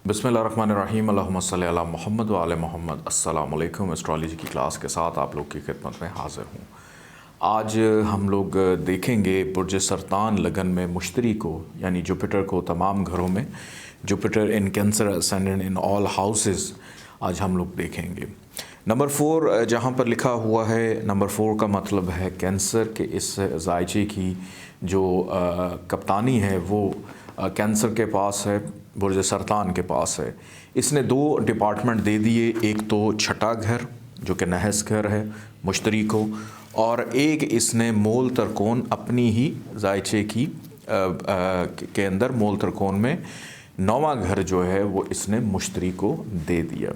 बिस्मिल्लाहिर्रहमानिर्रहीम अल्लाहुम्मा सल्ली अला मोहम्मद व आले मोहम्मद। अस्सलाम वालेकुम। एस्ट्रोलॉजी की क्लास के साथ आप लोग की खिदमत में हाज़िर हूँ। आज हम लोग देखेंगे बुर्ज सरतान लगन में मुश्तरी को यानी जुपिटर को तमाम घरों में, Jupiter in cancer ascendant in all houses आज हम लोग देखेंगे। नंबर 4 जहाँ पर लिखा हुआ है, नंबर 4 का मतलब है कैंसर के इस जायचे की जो कप्तानी है वो कैंसर के पास है, बुर्ज सरतान के पास है। इसने 2 डिपार्टमेंट दे दिए, एक तो छठा घर जो कि नहस घर है मुश्तरी को, और एक इसने मोल तरकोन अपनी ही जायचे की के अंदर मोल तरकोन में 9वां घर जो है वो इसने मुश्तरी को दे दिया।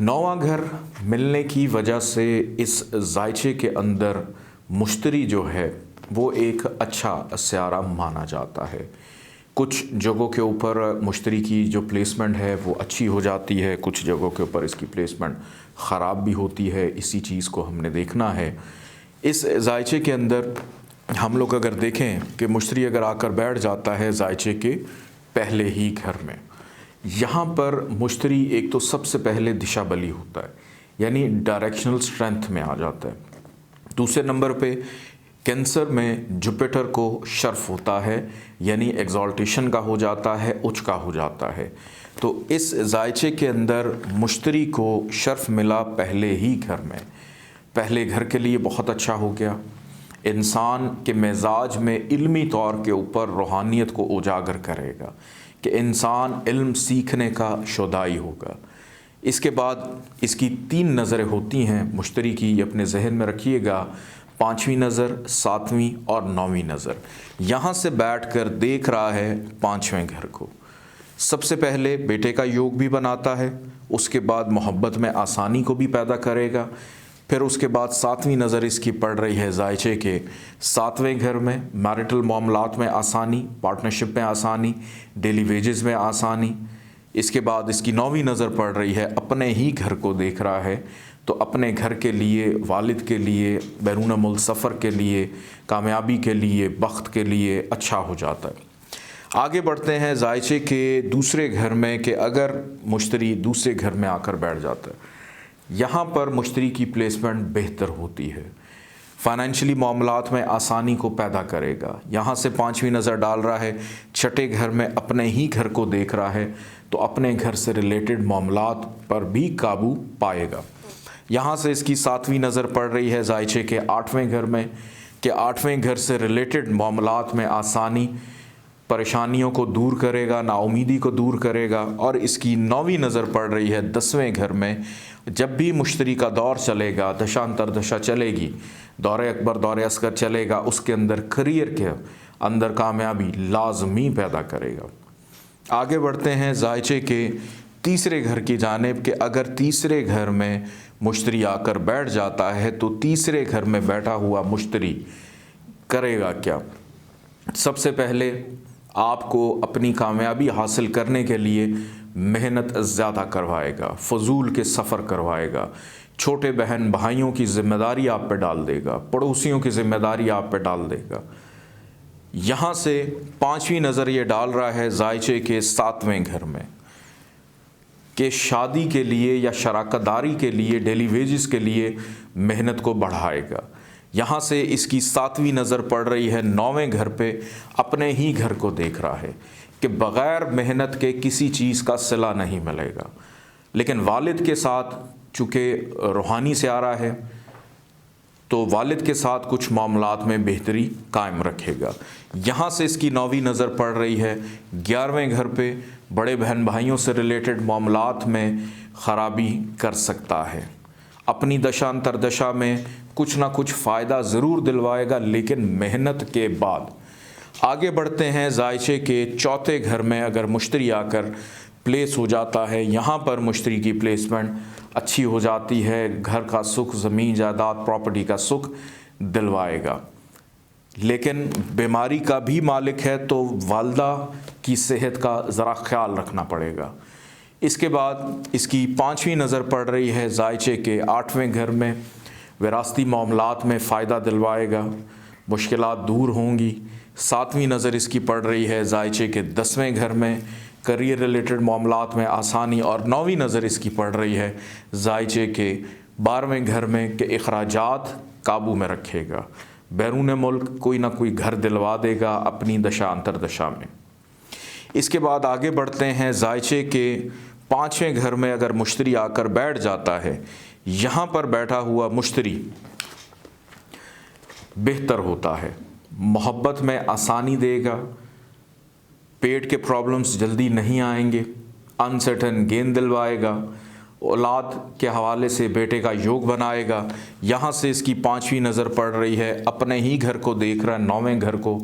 9वां घर मिलने की वजह से इस जायचे के अंदर मुश्तरी जो है वो एक अच्छा स्यारा माना जाता है। कुछ जगहों के ऊपर मुश्तरी की जो प्लेसमेंट है वो अच्छी हो जाती है, कुछ जगहों के ऊपर इसकी प्लेसमेंट ख़राब भी होती है। इसी चीज़ को हमने देखना है। इस जायचे के अंदर हम लोग अगर देखें कि मुश्तरी अगर आकर बैठ जाता है जायचे के पहले ही घर में, यहाँ पर मुश्तरी एक तो सबसे पहले दिशा बली होता है यानी डायरेक्शनल स्ट्रेंथ में आ जाता है। दूसरे नंबर पे कैंसर में जुपिटर को शर्फ होता है यानी एग्जॉल्टेशन का हो जाता है, उच्च का हो जाता है। तो इस जायचे के अंदर मुश्तरी को शर्फ मिला पहले ही घर में, पहले घर के लिए बहुत अच्छा हो गया। इंसान के मिजाज में इल्मी तौर के ऊपर रूहानियत को उजागर करेगा कि इंसान इल्म सीखने का शुदाई होगा। इसके बाद इसकी 3 नज़रें होती हैं मुश्तरी की, अपने जहन में रखिएगा। 5वीं नज़र, 7वीं और 9वीं नज़र। यहाँ से बैठकर देख रहा है 5वें घर को। सबसे पहले बेटे का योग भी बनाता है, उसके बाद मोहब्बत में आसानी को भी पैदा करेगा। फिर उसके बाद 7वीं नज़र इसकी पड़ रही है जायचे के 7वें घर में, मैरिटल मामलात में आसानी, पार्टनरशिप में आसानी, डेली वेजेस में आसानी। इसके बाद इसकी 9वीं नज़र पड़ रही है, अपने ही घर को देख रहा है, तो अपने घर के लिए, वालिद के लिए, बैरून मुल्क सफ़र के लिए, कामयाबी के लिए, बख्त के लिए अच्छा हो जाता है। आगे बढ़ते हैं जायचे के दूसरे घर में कि अगर मुश्तरी दूसरे घर में आकर बैठ जाता है, यहाँ पर मुश्तरी की प्लेसमेंट बेहतर होती है, फाइनेंशियली मामलात में आसानी को पैदा करेगा। यहाँ से 5वीं नज़र डाल रहा है, छठे घर में अपने ही घर को देख रहा है, तो अपने घर से रिलेटेड मामलात पर भी काबू पाएगा। यहाँ से इसकी 7वीं नज़र पड़ रही है जायचे के 8वें घर में कि 8वें घर से रिलेटेड मामलात में आसानी, परेशानियों को दूर करेगा, नाउमीदी को दूर करेगा। और इसकी 9वीं नज़र पड़ रही है 10वें घर में। जब भी मुश्तरी का दौर चलेगा, दशांतर दशा चलेगी, दौरे अकबर दौरे अस्कर चलेगा, उसके अंदर करियर के अंदर कामयाबी लाजमी पैदा करेगा। आगे बढ़ते हैं जायचे के तीसरे घर की जानिब कि अगर तीसरे घर में मुश्तरी आकर बैठ जाता है तो तीसरे घर में बैठा हुआ मुश्तरी करेगा क्या। सबसे पहले आपको अपनी कामयाबी हासिल करने के लिए मेहनत ज़्यादा करवाएगा, फजूल के सफ़र करवाएगा, छोटे बहन भाइयों की ज़िम्मेदारी आप पे डाल देगा, पड़ोसियों की ज़िम्मेदारी आप पे डाल देगा। यहाँ से 5वीं नज़र ये डाल रहा है जायचे के 7वें घर में कि शादी के लिए या शराकतदारी के लिए, डेली वेजेस के लिए मेहनत को बढ़ाएगा। यहाँ से इसकी 7वीं नज़र पड़ रही है 9वें घर पे, अपने ही घर को देख रहा है कि बग़ैर मेहनत के किसी चीज़ का सिला नहीं मिलेगा। लेकिन वालिद के साथ चूँकि रूहानी से आ रहा है तो वालिद के साथ कुछ मामलात में बेहतरी कायम रखेगा। यहाँ से इसकी 9वीं नज़र पड़ रही है 11वें घर पे, बड़े बहन भाइयों से रिलेटेड मामलात में ख़राबी कर सकता है। अपनी दशांतर दशा में कुछ ना कुछ फ़ायदा ज़रूर दिलवाएगा, लेकिन मेहनत के बाद। आगे बढ़ते हैं जायचे के चौथे घर में अगर मुश्तरी आकर प्लेस हो जाता है, यहाँ पर मुश्तरी की प्लेसमेंट अच्छी हो जाती है, घर का सुख, ज़मीन जायदाद प्रॉपर्टी का सुख दिलवाएगा। लेकिन बीमारी का भी मालिक है तो वालदा की सेहत का ज़रा ख्याल रखना पड़ेगा। इसके बाद इसकी 5वीं नज़र पड़ रही है जायचे के 8वें घर में, विरासती मामलात में फ़ायदा दिलवाएगा, मुश्किलात दूर होंगी। 7वीं नज़र इसकी पड़ रही है जायचे के 10वें घर में, करियर रिलेटेड मामलात में आसानी, और 9वीं नज़र इसकी पड़ रही है जायचे के 12वें घर में कि अखराजात काबू में रखेगा, बैरून मुल्क कोई ना कोई घर दिलवा देगा अपनी दशा अंतरदशा में। इसके बाद आगे बढ़ते हैं, जायचे के 5वें घर में अगर मुश्तरी आकर बैठ जाता है, यहाँ पर बैठा हुआ मुश्तरी बेहतर होता है, मोहब्बत में आसानी देगा, पेट के प्रॉब्लम्स जल्दी नहीं आएंगे, अनसर्टन गेंद दिलवाएगा, औलाद के हवाले से बेटे का योग बनाएगा। यहाँ से इसकी 5वीं नज़र पड़ रही है, अपने ही घर को देख रहा है, 9वें घर को,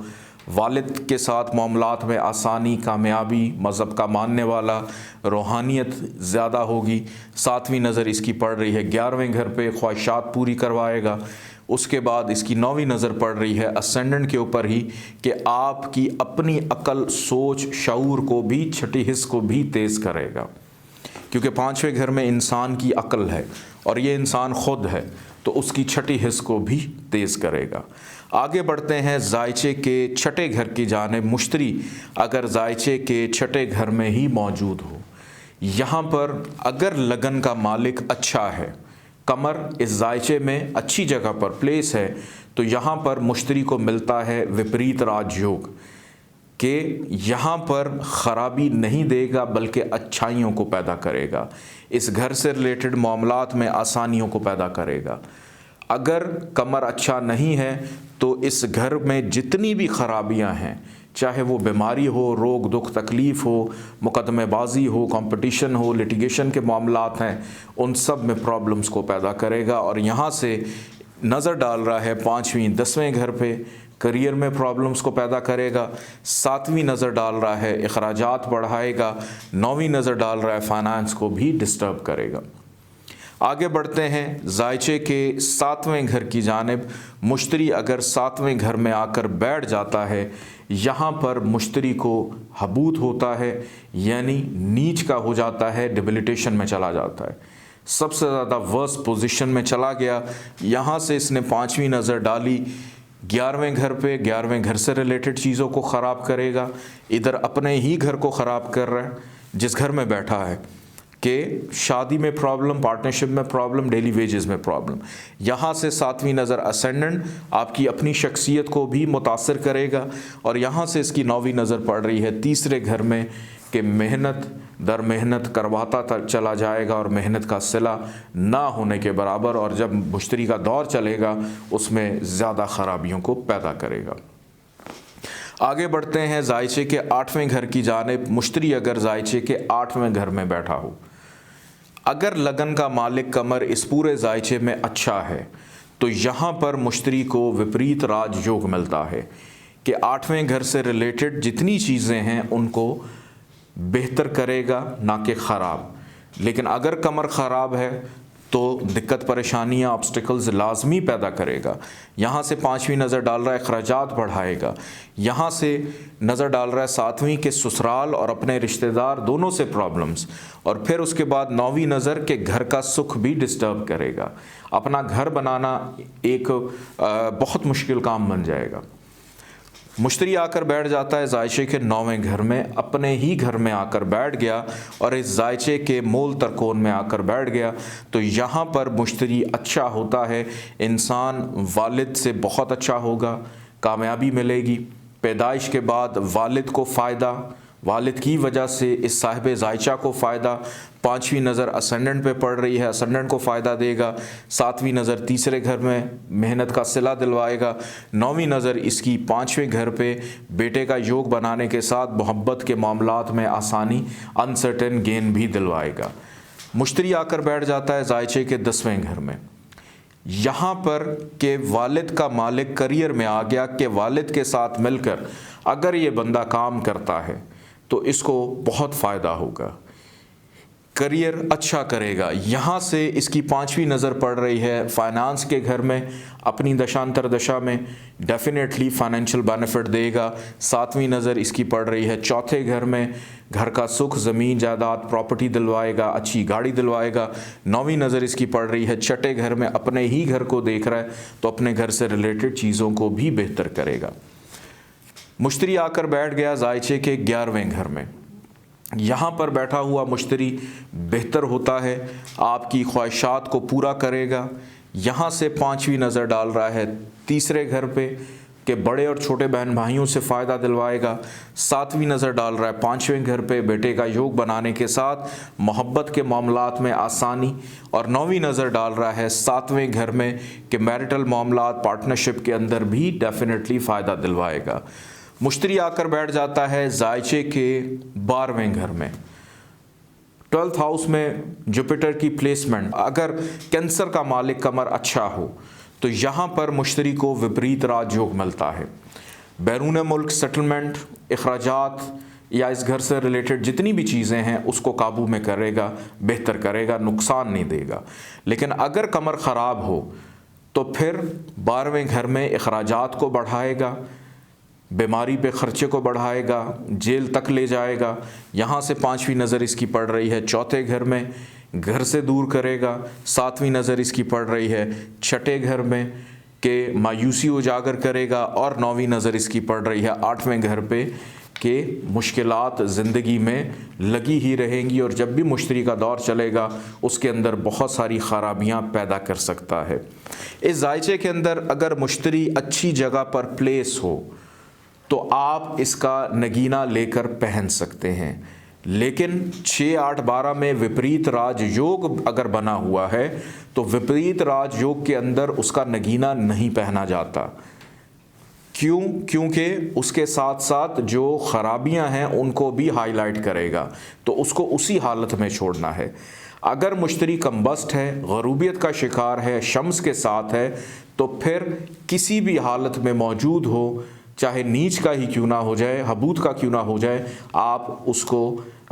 वालिद के साथ मामलात में आसानी, कामयाबी, मज़हब का मानने वाला, रूहानियत ज़्यादा होगी। 7वीं नज़र इसकी पड़ रही है 11वें घर पे, ख्वाहिशात पूरी करवाएगा। उसके बाद इसकी 9वीं नज़र पड़ रही है असेंडेंट के ऊपर ही कि आपकी अपनी अकल, सोच, शऊर को भी, छठी हिस्स को भी तेज़ करेगा, क्योंकि 5वें घर में इंसान की अकल है और ये इंसान ख़ुद है, तो उसकी छठी हिस्स को भी तेज़ करेगा। आगे बढ़ते हैं, जायचे के 6ठे घर की जानिब मुश्तरी अगर जायचे के 6ठे घर में ही मौजूद हो, यहाँ पर अगर लगन का मालिक अच्छा है, कमर इस जायचे में अच्छी जगह पर प्लेस है, तो यहाँ पर मुश्तरी को मिलता है विपरीत राजयोग कि यहाँ पर ख़राबी नहीं देगा बल्कि अच्छाइयों को पैदा करेगा, इस घर से रिलेटेड मामलात में आसानियों को पैदा करेगा। अगर कमर अच्छा नहीं है तो इस घर में जितनी भी ख़राबियाँ हैं, चाहे वो बीमारी हो, रोग दुख तकलीफ़ हो, मुकदमेबाजी हो, कंपटीशन हो, लिटिगेशन के मामलात हैं, उन सब में प्रॉब्लम्स को पैदा करेगा। और यहाँ से नज़र डाल रहा है 5वीं 10वें घर पे, करियर में प्रॉब्लम्स को पैदा करेगा। 7वीं नज़र डाल रहा है अखराजात बढ़ाएगा। 9वीं नज़र डाल रहा है फाइनेंस को भी डिस्टर्ब करेगा। आगे बढ़ते हैं, जायचे के 7वें घर की जानिब मुश्तरी अगर 7वें घर में आकर बैठ जाता है, यहाँ पर मुश्तरी को हबूत होता है, यानी नीच का हो जाता है, डिबिलिटेशन में चला जाता है, सबसे ज़्यादा वर्स्ट पोजीशन में चला गया। यहाँ से इसने 5वीं नज़र डाली 11वें घर पे, 11वें घर से रिलेटेड चीज़ों को ख़राब करेगा। इधर अपने ही घर को ख़राब कर रहा है जिस घर में बैठा है, कि शादी में प्रॉब्लम, पार्टनरशिप में प्रॉब्लम, डेली वेजेस में प्रॉब्लम। यहाँ से 7वीं नज़र असेंडेंट आपकी अपनी शख्सियत को भी मुतासर करेगा। और यहाँ से इसकी 9वीं नज़र पड़ रही है तीसरे घर में कि मेहनत दर मेहनत करवाता चला जाएगा और मेहनत का सिला ना होने के बराबर, और जब मुश्तरी का दौर चलेगा उसमें ज़्यादा ख़राबियों को पैदा करेगा। आगे बढ़ते हैं, जायचे के 8वें घर की जानिब मुश्तरी अगर जायचे के 8वें घर में बैठा हो, अगर लगन का मालिक कमर इस पूरे जायचे में अच्छा है, तो यहाँ पर मुश्तरी को विपरीत राजयोग मिलता है कि 8वें घर से रिलेटेड जितनी चीज़ें हैं उनको बेहतर करेगा, ना कि ख़राब। लेकिन अगर कमर ख़राब है तो दिक्कत, परेशानियाँ, ऑब्स्टिकल्स लाजमी पैदा करेगा। यहाँ से 5वीं नज़र डाल रहा है अखराजात बढ़ाएगा। यहाँ से नज़र डाल रहा है 7वीं के ससुराल और अपने रिश्तेदार दोनों से प्रॉब्लम्स। और फिर उसके बाद 9वीं नज़र के घर का सुख भी डिस्टर्ब करेगा। अपना घर बनाना एक बहुत मुश्किल काम बन जाएगा। मुश्तरी आकर बैठ जाता है जायचे के 9वें घर में, अपने ही घर में आकर बैठ गया और इस जायचे के मूल तरकोन में आकर बैठ गया, तो यहाँ पर मुश्तरी अच्छा होता है, इंसान वालिद से बहुत अच्छा होगा, कामयाबी मिलेगी, पैदाइश के बाद वालिद को फ़ायदा, वालिद की वजह से इस साहिब जायचा को फ़ायदा। 5वीं नज़र असेंडेंट पे पड़ रही है, असेंडेंट को फ़ायदा देगा। 7वीं नज़र तीसरे घर में मेहनत का सिला दिलवाएगा। 9वीं नज़र इसकी 5वें घर पे बेटे का योग बनाने के साथ मोहब्बत के मामलात में आसानी, अनसर्टेन गेन भी दिलवाएगा। मुश्तरी आकर बैठ जाता है जायचे के 10वें घर में, यहाँ पर के वालिद का मालिक करियर में आ गया कि वालिद के साथ मिलकर अगर ये बंदा काम करता है तो इसको बहुत फ़ायदा होगा, करियर अच्छा करेगा। यहाँ से इसकी 5वीं नज़र पड़ रही है फाइनेंस के घर में, अपनी दशांतर दशा में डेफिनेटली फाइनेंशियल बेनिफिट देगा। 7वीं नज़र इसकी पड़ रही है चौथे घर में, घर का सुख, ज़मीन जायदाद, प्रॉपर्टी दिलवाएगा, अच्छी गाड़ी दिलवाएगा। 9वीं नज़र इसकी पड़ रही है छठे घर में, अपने ही घर को देख रहा है तो अपने घर से रिलेटेड चीज़ों को भी बेहतर करेगा। मुश्तरी आकर बैठ गया जायचे के 11वें घर में, यहाँ पर बैठा हुआ मुश्तरी बेहतर होता है, आपकी ख्वाहिशात को पूरा करेगा। यहाँ से पाँचवीं नज़र डाल रहा है तीसरे घर पे कि बड़े और छोटे बहन भाइयों से फ़ायदा दिलवाएगा। सातवीं नज़र डाल रहा है पाँचवें घर पे बेटे का योग बनाने के साथ मोहब्बत के मामलात में आसानी। और नौवीं नज़र डाल रहा है सातवें घर में कि मैरिटल मामलात पार्टनरशिप के अंदर भी डेफिनेटली फ़ायदा दिलवाएगा। मुश्तरी आकर बैठ जाता है जायचे के 12वें घर में, 12th हाउस में जुपिटर की प्लेसमेंट। अगर कैंसर का मालिक कमर अच्छा हो तो यहाँ पर मुश्तरी को विपरीत राजयोग मिलता है। बैरून मुल्क सेटलमेंट, अखराजात या इस घर से रिलेटेड जितनी भी चीज़ें हैं उसको काबू में करेगा, बेहतर करेगा, नुकसान नहीं देगा। लेकिन अगर कमर ख़राब हो तो फिर 12वें घर में अखराजात को बढ़ाएगा, बीमारी पे ख़र्चे को बढ़ाएगा, जेल तक ले जाएगा। यहाँ से पाँचवीं नज़र इसकी पड़ रही है चौथे घर में, घर से दूर करेगा। सातवीं नज़र इसकी पड़ रही है छठे घर में कि मायूसी उजागर करेगा। और नौवीं नज़र इसकी पड़ रही है 8वें घर पे कि मुश्किलात ज़िंदगी में लगी ही रहेंगी और जब भी मुश्तरी का दौर चलेगा उसके अंदर बहुत सारी ख़राबियाँ पैदा कर सकता है। इस जायचे के अंदर अगर मुश्तरी अच्छी जगह पर प्लेस हो तो आप इसका नगीना लेकर पहन सकते हैं। लेकिन 6, 8, 12 में विपरीत राजयोग अगर बना हुआ है तो विपरीत राजयोग के अंदर उसका नगीना नहीं पहना जाता। क्यों? क्योंकि उसके साथ साथ जो ख़राबियां हैं उनको भी हाईलाइट करेगा, तो उसको उसी हालत में छोड़ना है। अगर मुश्तरी कम्बस्ट है, गरूबियत का शिकार है, शम्स के साथ है, तो फिर किसी भी हालत में मौजूद हो, चाहे नीच का ही क्यों ना हो जाए, हबूत का क्यों ना हो जाए, आप उसको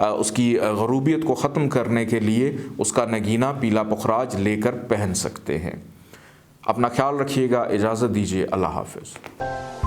उसकी गरूबियत को ख़त्म करने के लिए उसका नगीना पीला पुखराज लेकर पहन सकते हैं। अपना ख्याल रखिएगा, इजाज़त दीजिए, अल्लाह हाफ़िज़।